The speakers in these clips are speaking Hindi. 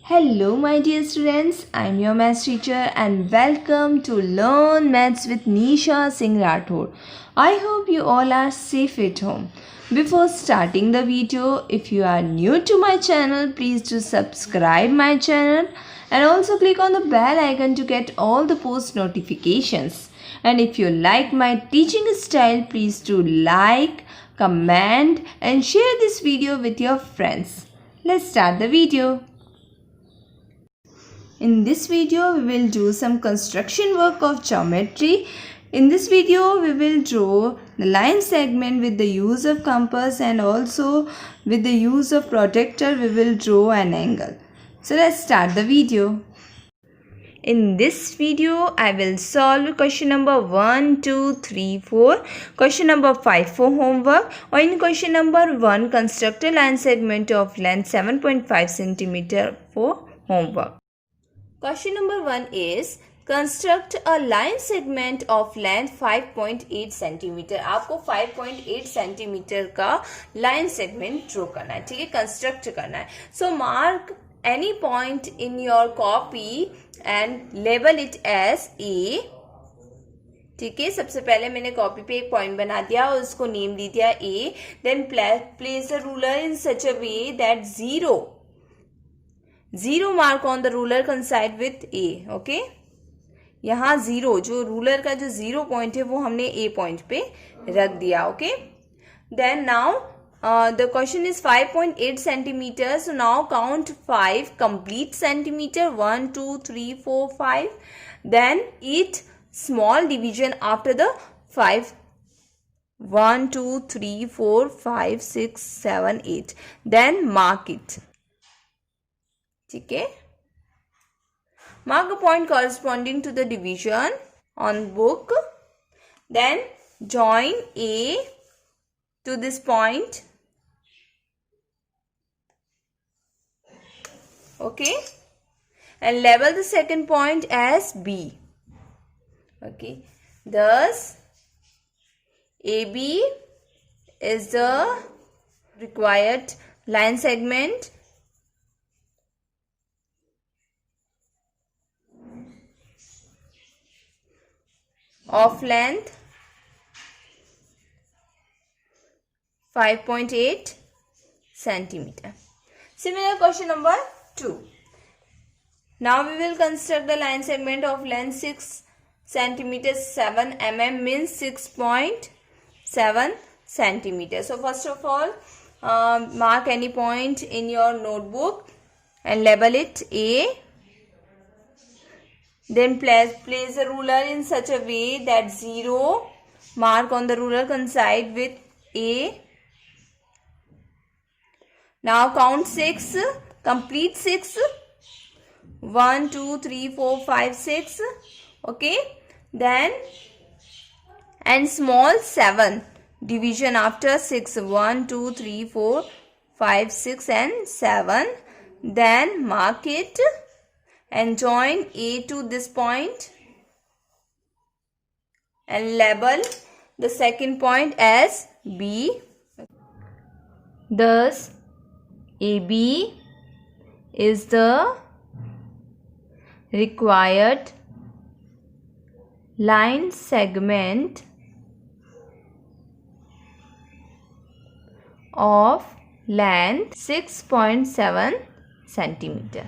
Hello, my dear students. I'm your maths teacher and welcome to Learn Maths with Nisha Singh Rathod. I hope you all are safe at home. Before starting the video, if you are new to my channel, please do subscribe my channel and also click on the bell icon to get all the post notifications. And if you like my teaching style, please do like, comment and share this video with your friends. Let's start the video. In this video, we will do some construction work of geometry. In this video, we will draw the line segment with the use of compass and also with the use of protractor, we will draw an angle. So let's start the video. In this video, I will solve question number 1, 2, 3, 4, question number 5 for homework, or in question number 1, construct a line segment of length 7.5 cm for homework. Question number 1 is construct a line segment of length 5.8 cm. आपको 5.8 cm का line segment draw करना है, ठीक है, construct करना है. So mark any point in your copy and label it as A. ठीक है, सबसे पहले मैंने कॉपी पे एक पॉइंट बना दिया और उसको नेम दे दिया A. Then place a ruler in such a way that zero mark on the ruler coincide with A. Okay, यहाँ जीरो, जो रूलर का जो जीरो पॉइंट है वो हमने A पॉइंट पे रख दिया. Okay, then now the question is 5.8 centimeters. So now count 5 complete centimeter. 1, 2, 3, 4, 5. Then each small division after the 5. 1, 2, 3, 4, 5, 6, 7, 8. Then mark it. ठीक है, mark a point corresponding to the division on book. Then join A to this point. Okay, and label the second point as B. Okay, thus AB is the required line segment of length 5.8 centimeter. Similar question number 2. Now we will construct the line segment of length 6 centimeters. 7 mm means 6.7 centimeters. So first of all, mark any point in your notebook and label it A. Then place a ruler in such a way that zero mark on the ruler coincide with A. Now count 6, complete 6. 1, 2, 3, 4, 5, 6. Okay. Then and small 7 division after 6. 1, 2, 3, 4, 5, 6 and 7. Then mark it and join A to this point and label the second point as B. Thus AB is the required line segment of length 6.7 centimeter.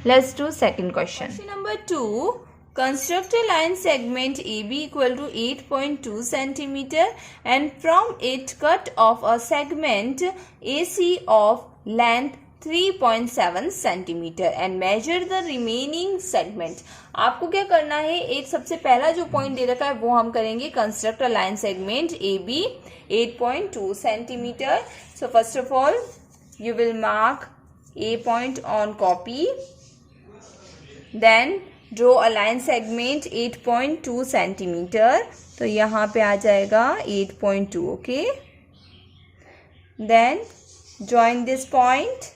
Let's do second question. Question number 2. Construct a line segment AB equal to 8.2 centimeter and from it cut off a segment AC of length 3.7 centimeter and measure the remaining segment. आपको क्या करना है, एक सबसे पहला जो पॉइंट दे रखा है वो हम करेंगे. Construct a line segment AB 8.2 centimeter. So first of all, you will mark A point on copy. Then draw a line segment 8.2 centimeter. तो यहाँ पे आ जाएगा 8.2. Okay. Then join this point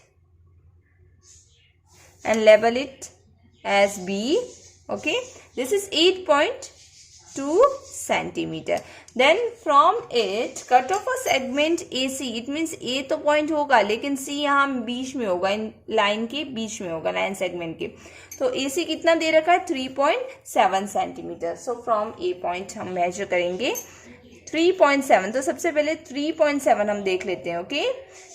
and label it as B. Okay. This is 8.2 2 centimeter. Then from it cut off a segment AC. It means A तो पॉइंट होगा लेकिन C यहाँ बीच में होगा, इन लाइन के बीच में होगा, लाइन सेगमेंट के. तो AC कितना दे रखा है 3.7 centimetre. So from A point हम मेजर करेंगे 3.7. तो सबसे पहले 3.7 हम देख लेते हैं. Okay,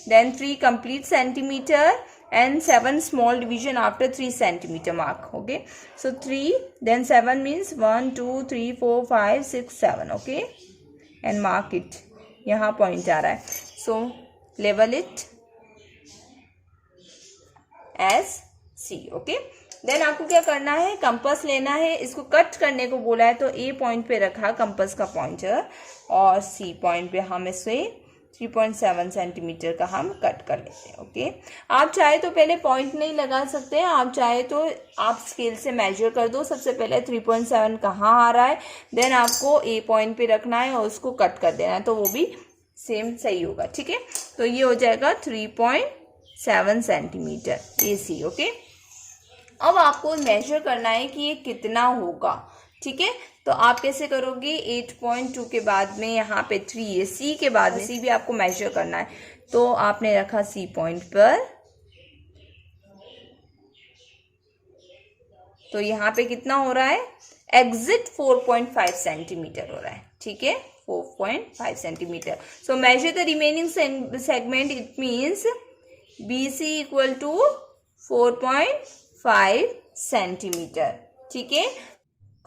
then 3 complete centimetre and 7 small division after 3 centimeter mark. Okay, so 3 then 7 means 1 2 3 4 5 6 7. Okay, and mark it. यहाँ point आ रहा है. So label it as C. Okay, then आपको क्या करना है, कंपास लेना है, इसको कट करने को बोला है तो A पॉइंट पे रखा कंपास का पॉइंटर और C पॉइंट पे हम इसे 3.7 सेंटीमीटर का हम कट कर लेते हैं. ओके, आप चाहे तो पहले पॉइंट नहीं लगा सकते हैं, आप चाहे तो आप स्केल से मेजर कर दो. सबसे पहले 3.7 कहाँ आ रहा है, देन आपको A पॉइंट पे रखना है और उसको कट कर देना है, तो वो भी सेम सही होगा. ठीक है, तो ये हो जाएगा 3.7 सेंटीमीटर AC. ओके, अब आपको मेजर करना है कि ये कितना होगा. ठीक है, तो आप कैसे करोगे, 8.2 के बाद में यहाँ पे 3 है, C के बाद में C भी आपको मेजर करना है. तो आपने रखा C पॉइंट पर, तो यहाँ पे कितना हो रहा है, एग्जिट 4.5 सेंटीमीटर हो रहा है. ठीक है, 4.5 centimetre. So measure the remaining segment. It means BC equal to 4.5 centimetre. ठीक है.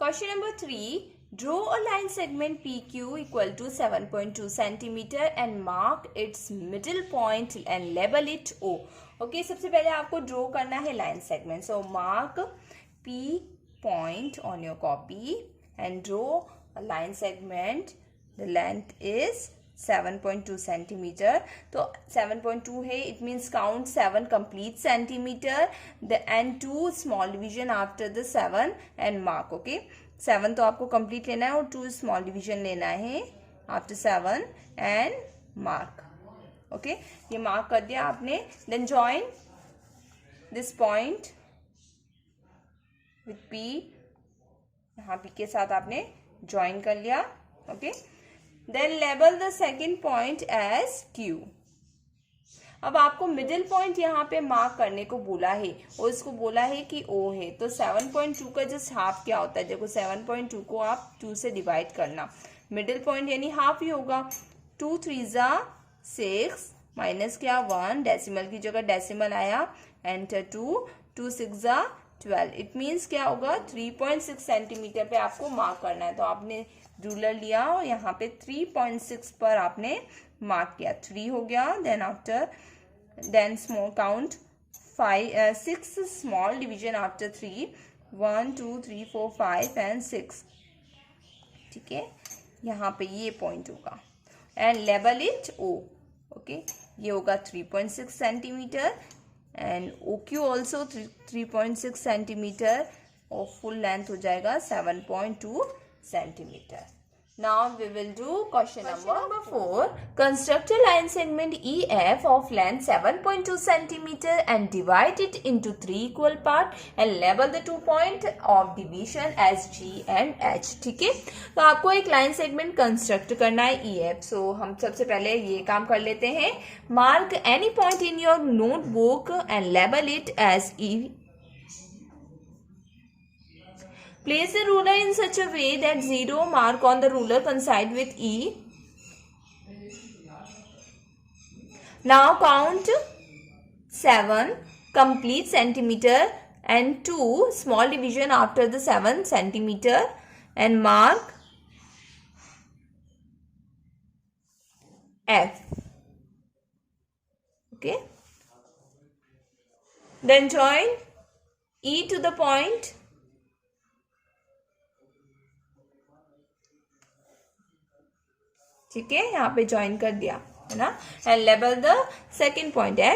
Question number 3. Draw a line segment PQ equal to 7.2 centimeter and mark its middle point and label it O. Okay, सबसे पहले आपको draw करना है line segment. So mark P point on your copy and draw a line segment. The length is 7.2 centimeter. तो 7.2 है, it means count 7 complete centimeter and 2 small division after the 7 and mark. Okay, 7 तो आपको complete लेना है और 2 small division लेना है after 7 and mark. Okay, ये mark कर दिया आपने. Then join this point with P. यहाँ P के साथ आपने join कर लिया. Okay, then label the second point as Q. अब आपको मिडिल पॉइंट यहाँ पे मार्क करने को बोला है और इसको बोला है कि O है. तो 7.2 का जस्ट हाफ क्या होता है, देखो 7.2 को आप 2 से डिवाइड करना, मिडिल पॉइंट यानी हाफ ही होगा. 2 3 जा 6 माइनस क्या 1, डेसिमल की जगह डेसिमल आया, एंटर 2 2 6 जा 12. इट मीन्स क्या होगा, 3.6 सेंटीमीटर पे आपको मार्क करना है. तो आपने रूलर लिया और यहाँ पे 3.6 पर आपने मार्क किया. 3 हो गया. Then after then small count 6 small division after 3, 1 2 3 4 5 and 6. ठीक है, यहाँ पे ये पॉइंट होगा and label it O. Okay, ये होगा 3.6 centimetre and OQ also 3.6 centimetre और फुल लेंथ हो जाएगा 7.2 centimeter. Now we will do question number 4. Construct a line segment EF of length 7.2 centimeter and divide it into 3 equal parts and label the 2 points of division as G and H. ठीक है, तो आपको एक लाइन सेगमेंट कंस्ट्रक्ट करना है EF. सो हम सबसे पहले ये काम कर लेते हैं. Mark any point in your notebook and label it as E. Place the ruler in such a way that 0 mark on the ruler coincide with E. Now count 7 complete centimeter and 2 small division after the 7 centimeter and mark F. Okay. Then join E to the point. ठीक है, यहाँ पे ज्वाइन कर दिया है ना, and label the second point है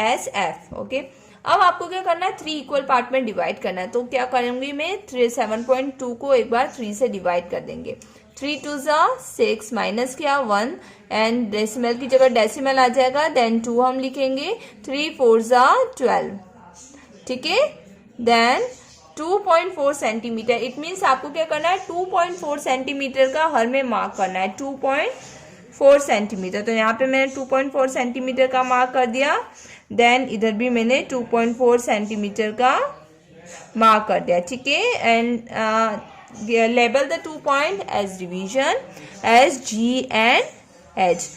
एस एफ. ओके, अब आपको क्या करना है, 3 इक्वल पार्ट में डिवाइड करना है. तो क्या करूंगी मैं, 7.2 को एक बार 3 से डिवाइड कर देंगे. 3 2 जा 6 माइनस क्या 1 एंड डेसिमल की जगह डेसिमल आ जाएगा. देन 2 हम लिखेंगे. 3 4 जा 12. ठीक है, देन 2.4 सेंटीमीटर। इट मीन्स आपको क्या करना है, 2.4 सेंटीमीटर का हर में मार्क करना है, 2.4 सेंटीमीटर। तो यहाँ पे मैंने 2.4 सेंटीमीटर का मार्क कर दिया। देन इधर भी मैंने 2.4 सेंटीमीटर का मार्क कर दिया, ठीक है। And label the 2 point as division as G and H,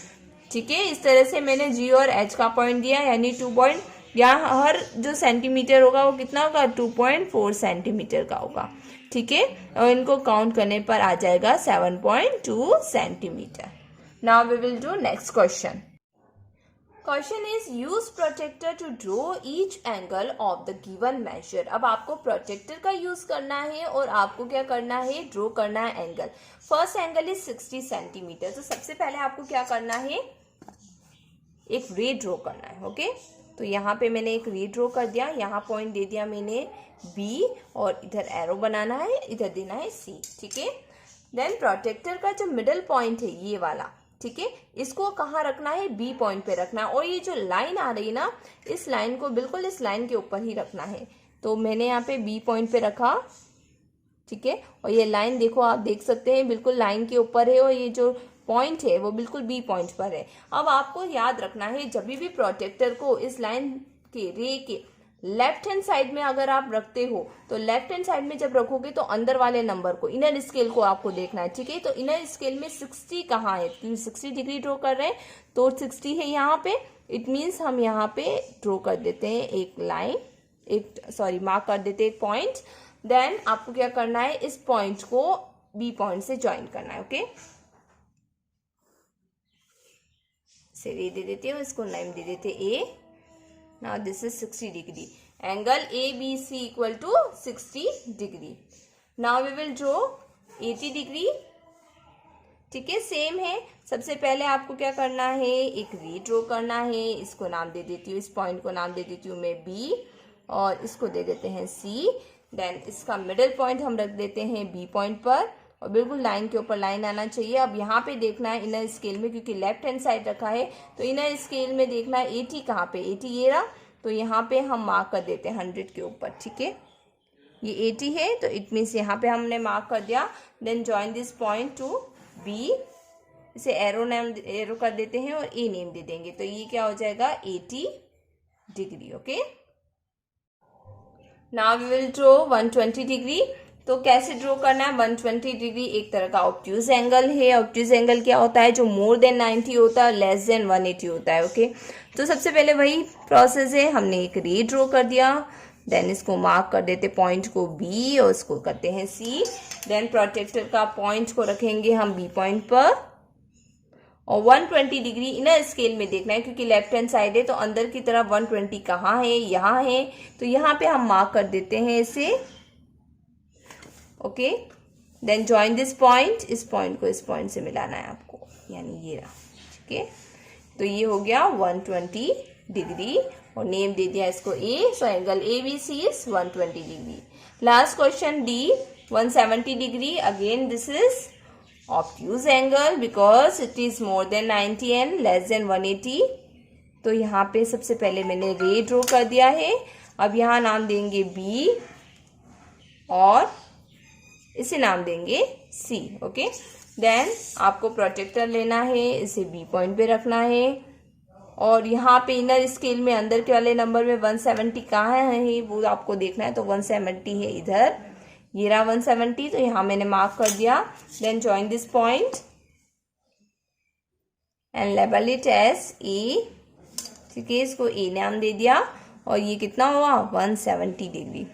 ठीक है। इस तरह से मैंने जी और एच का पॉइंट दिया, यानी 2 पॉइंट, यहाँ हर जो सेंटीमीटर होगा वो कितना होगा, 2.4 सेंटीमीटर का होगा, ठीक है। और इनको काउंट करने पर आ जाएगा 7.2 centimetre. Now we will do next question. Question is use protractor to draw each angle of the given measure. अब आपको प्रोटेक्टर का यूज करना है और आपको क्या करना है, ड्रॉ करना है angle. First angle is 60 centimetre. तो सबसे पहले आपको क्या करना है, एक रे ड्रॉ करना है, ओके। तो यहाँ पे मैंने एक रे ड्रॉ कर दिया, यहाँ पॉइंट दे दिया मैंने बी और इधर एरो बनाना है, इधर देना है सी, ठीक है। देन प्रोटेक्टर का जो मिडल पॉइंट है ये वाला, ठीक है, इसको कहाँ रखना है, बी पॉइंट पे रखना है। और ये जो लाइन आ रही है ना, इस लाइन को बिल्कुल इस लाइन के ऊपर ही रखना है। तो मैंने यहाँ पे बी पॉइंट पे रखा, ठीक है। और ये लाइन देखो, आप देख सकते हैं बिल्कुल लाइन के ऊपर है और ये जो पॉइंट है वो बिल्कुल बी पॉइंट पर है। अब आपको याद रखना है, जब भी प्रोटेक्टर को इस लाइन के रे के लेफ्ट हैंड साइड में अगर आप रखते हो, तो लेफ्ट हैंड साइड में जब रखोगे तो अंदर वाले नंबर को, इनर स्केल को आपको देखना है, ठीक है। तो इनर स्केल में 60 कहाँ है, क्योंकि 60 डिग्री ड्रॉ कर रहे हैं तो 60 है यहाँ पे। इट मीन्स हम यहाँ पे ड्रॉ कर देते हैं एक लाइन, मार्क कर देते हैं एक पॉइंट। देन आपको क्या करना है, इस पॉइंट को बी पॉइंट से ज्वाइन करना है, ओके। से रे दे देते हो, इसको नेम दे देते A. Now this is 60 degree, angle A B C equal to 60 degree. Now we will draw 80 degree, ठीक है, सेम है। सबसे पहले आपको क्या करना है, एक रे ड्रॉ करना है, इसको नाम दे देती हूँ, इस पॉइंट को नाम दे देती हूँ मैं बी और इसको दे देते हैं सी। देन इसका मिडिल पॉइंट हम रख देते हैं बी पॉइंट पर और बिल्कुल लाइन के ऊपर लाइन आना चाहिए। अब यहाँ पे देखना है इनर स्केल में, क्योंकि लेफ्ट हैंड साइड रखा है तो इनर स्केल में देखना है 80 कहाँ पे, 80 ये रहा। तो यहाँ पे हम मार्क कर देते हैं 100 के ऊपर, ठीक है। ये 80 है तो इट मीन्स यहाँ पे हमने मार्क कर दिया। Then join this point to B, इसे एरो कर देते हैं और ए नेम दे देंगे। तो ये क्या हो जाएगा, 80 degree, okay. Now we will draw 120 degree. तो कैसे ड्रॉ करना है, 120 डिग्री एक तरह का ऑब्ट्यूज एंगल है। ऑब्ट्यूज एंगल क्या होता है, जो मोर देन 90 होता है, लेस देन 180 होता है, ओके। तो सबसे पहले वही प्रोसेस है, हमने एक रे ड्रॉ कर दिया। देन इसको मार्क कर देते पॉइंट को बी और इसको करते हैं सी। देन प्रोटेक्टर का पॉइंट को रखेंगे हम बी पॉइंट पर और 120 डिग्री इनर स्केल में देखना है, क्योंकि लेफ्ट हैंड साइड है तो अंदर की तरफ 120 कहाँ है, यहाँ है। तो यहाँ पे हम मार्क कर देते हैं इसे, okay. Then join this point, इस पॉइंट को इस पॉइंट से मिलाना है आपको, यानी ये रहा, ठीक है। तो ये हो गया 120 डिग्री और नेम दे दिया इसको A. So angle A B C is 120 degree. Last question D, 170 degree. Again this is obtuse angle because it is more than 90 and less than 180। तो यहाँ पे सबसे पहले मैंने रे ड्रॉ कर दिया है। अब यहाँ नाम देंगे बी और इसे नाम देंगे सी, ओके। देन आपको प्रोटेक्टर लेना है, इसे बी पॉइंट पे रखना है और यहाँ पे इनर स्केल में अंदर के वाले नंबर में 170 कहाँ है वो आपको देखना है। तो 170 है इधर, ये रहा 170, तो यहाँ मैंने मार्क कर दिया। Then join this point and label it as A, ठीक है। इसको ए नाम दे दिया और ये कितना हुआ, 170 डिग्री।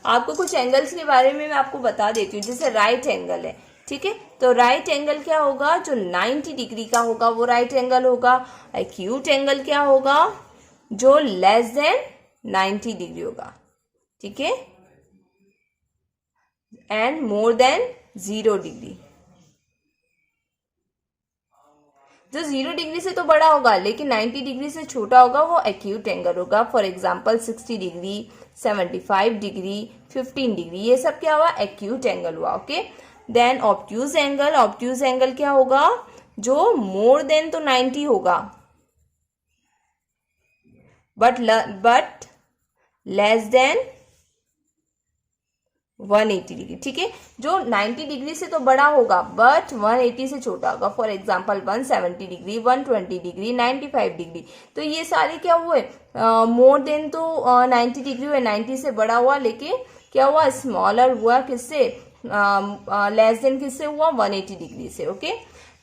आपको कुछ एंगल्स के बारे में मैं आपको बता देती हूँ, जैसे राइट एंगल है, ठीक है। तो राइट एंगल क्या होगा, जो 90 डिग्री का होगा वो राइट एंगल होगा। एक्यूट एंगल क्या होगा, जो लेस देन 90 डिग्री होगा, ठीक है, एंड मोर देन 0 डिग्री। जो 0 डिग्री से तो बड़ा होगा लेकिन 90 डिग्री से छोटा होगा वो एक्यूट एंगल होगा। For example 60 degree, 75 degree, 15 degree, ये सब क्या हुआ, एक्यूट एंगल हुआ, okay. Then obtuse angle, obtuse angle क्या होगा, जो मोर देन तो 90 होगा बट लेस देन 180 डिग्री, ठीक है। जो 90 डिग्री से तो बड़ा होगा बट 180 से छोटा होगा। For example 170 degree, 120 degree, 95 degree, तो ये सारे क्या हुए, मोर देन तो 90 डिग्री हुए, 90 से बड़ा हुआ, लेकिन क्या हुआ, स्मॉलर हुआ किससे, लेस देन किससे हुआ, 180 डिग्री से। ओके,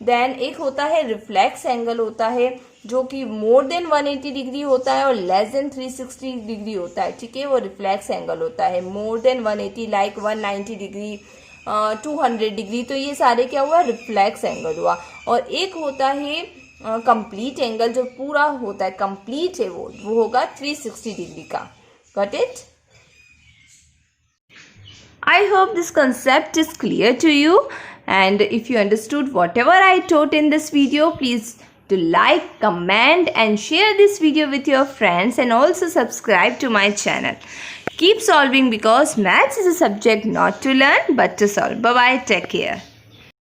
देन एक होता है रिफ्लेक्स एंगल होता है जो कि मोर देन 180 डिग्री होता है और लेस देन 360 डिग्री होता है, ठीक है। वो रिफ्लेक्स एंगल होता है। More than 180 like 190 degree, 200 degree, तो ये सारे क्या हुआ, रिफ्लेक्स एंगल हुआ। और एक होता है कंप्लीट एंगल, जो पूरा होता है, कंप्लीट है वो होगा 360 डिग्री का। Got it? I hope this concept is clear to you, and if you understood whatever I taught in this video, please do like, comment and share this video with your friends, and also subscribe to my channel. Keep solving, because maths is a subject not to learn but to solve. Bye bye, take care.